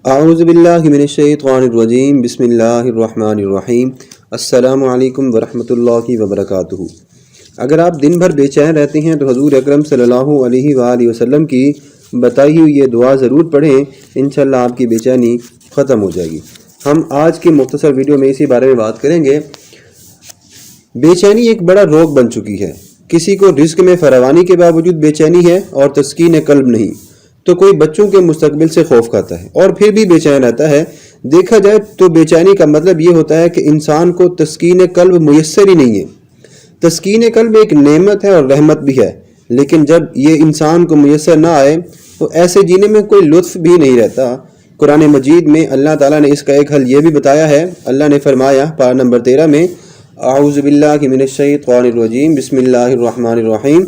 اعوذ باللہ من الشیطان الرجیم بسم اللہ الرحمن الرحیم السلام علیکم ورحمۃ اللہ وبرکاتہ۔ اگر آپ دن بھر بے چین رہتے ہیں تو حضور اکرم صلی اللہ علیہ وآلہ وسلم کی بتائی ہوئی یہ دعا ضرور پڑھیں، انشاءاللہ آپ کی بے چینی ختم ہو جائے گی۔ ہم آج کی مختصر ویڈیو میں اسی بارے میں بات کریں گے۔ بے چینی ایک بڑا روگ بن چکی ہے۔ کسی کو رزق میں فراوانی کے باوجود بے چینی ہے اور تسکین قلب نہیں، تو کوئی بچوں کے مستقبل سے خوف کھاتا ہے اور پھر بھی بے چین رہتا ہے۔ دیکھا جائے تو بے چینی کا مطلب یہ ہوتا ہے کہ انسان کو تسکین قلب میسر ہی نہیں ہے۔ تسکین قلب ایک نعمت ہے اور رحمت بھی ہے، لیکن جب یہ انسان کو میسر نہ آئے تو ایسے جینے میں کوئی لطف بھی نہیں رہتا۔ قرآن مجید میں اللہ تعالیٰ نے اس کا ایک حل یہ بھی بتایا ہے۔ اللہ نے فرمایا پارہ نمبر 13 میں، اعوذ باللہ من الشیطان الرجیم بسم اللہ الرحمن الرحیم،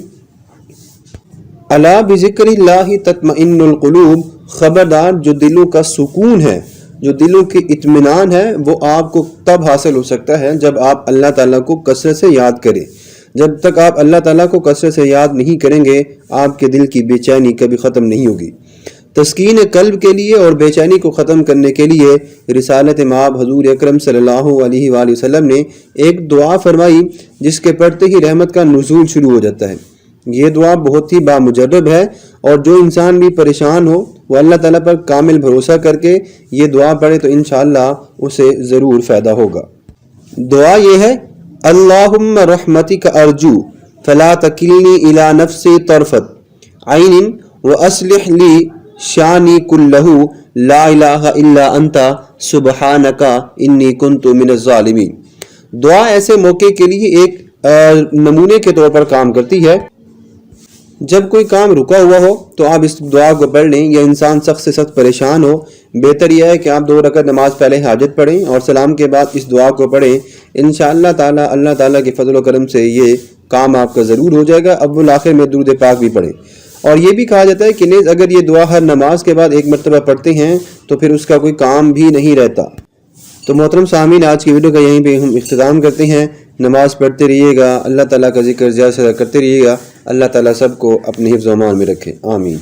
الا بذکر اللہ تطمئن القلوب، خبردار جو دلوں کا سکون ہے، جو دلوں کی اطمینان ہے، وہ آپ کو تب حاصل ہو سکتا ہے جب آپ اللہ تعالیٰ کو کثرت سے یاد کریں۔ جب تک آپ اللہ تعالیٰ کو کثرت سے یاد نہیں کریں گے، آپ کے دل کی بے چینی کبھی ختم نہیں ہوگی۔ تسکین قلب کے لیے اور بے چینی کو ختم کرنے کے لیے رسالت مآب حضور اکرم صلی اللہ علیہ وآلہ وسلم نے ایک دعا فرمائی جس کے پڑھتے ہی رحمت کا نزول شروع ہو جاتا ہے۔ یہ دعا بہت ہی بامجرب ہے، اور جو انسان بھی پریشان ہو وہ اللہ تعالیٰ پر کامل بھروسہ کر کے یہ دعا پڑھے تو انشاءاللہ اسے ضرور فائدہ ہوگا۔ دعا یہ ہے، اللہم رحمتک ارجو فلا تکلنی الی نفسی طرفت عین واصلح لی شانی کلہ لا الہ الا انت سبحانک انی کنت من الظالمین۔ دعا ایسے موقع کے لیے ایک نمونے کے طور پر کام کرتی ہے۔ جب کوئی کام رکا ہوا ہو تو آپ اس دعا کو پڑھ لیں، یا انسان سخت سے سخت پریشان ہو، بہتر یہ ہے کہ آپ 2 رکعت نماز پہلے حاجت پڑھیں اور سلام کے بعد اس دعا کو پڑھیں۔ انشاءاللہ تعالی اللہ تعالیٰ کے فضل و کرم سے یہ کام آپ کا ضرور ہو جائے گا۔ اول آخر میں درود پاک بھی پڑھیں، اور یہ بھی کہا جاتا ہے کہ نیز اگر یہ دعا ہر نماز کے بعد 1 مرتبہ پڑھتے ہیں تو پھر اس کا کوئی کام بھی نہیں رہتا۔ تو محترم سامعین، آج کی ویڈیو کا یہیں پہ ہم اختتام کرتے ہیں۔ نماز پڑھتے رہیے گا، اللہ تعالیٰ کا ذکر زیادہ سے زیادہ کرتے رہیے گا۔ اللہ تعالیٰ سب کو اپنے حفظ و امان میں رکھے، آمین۔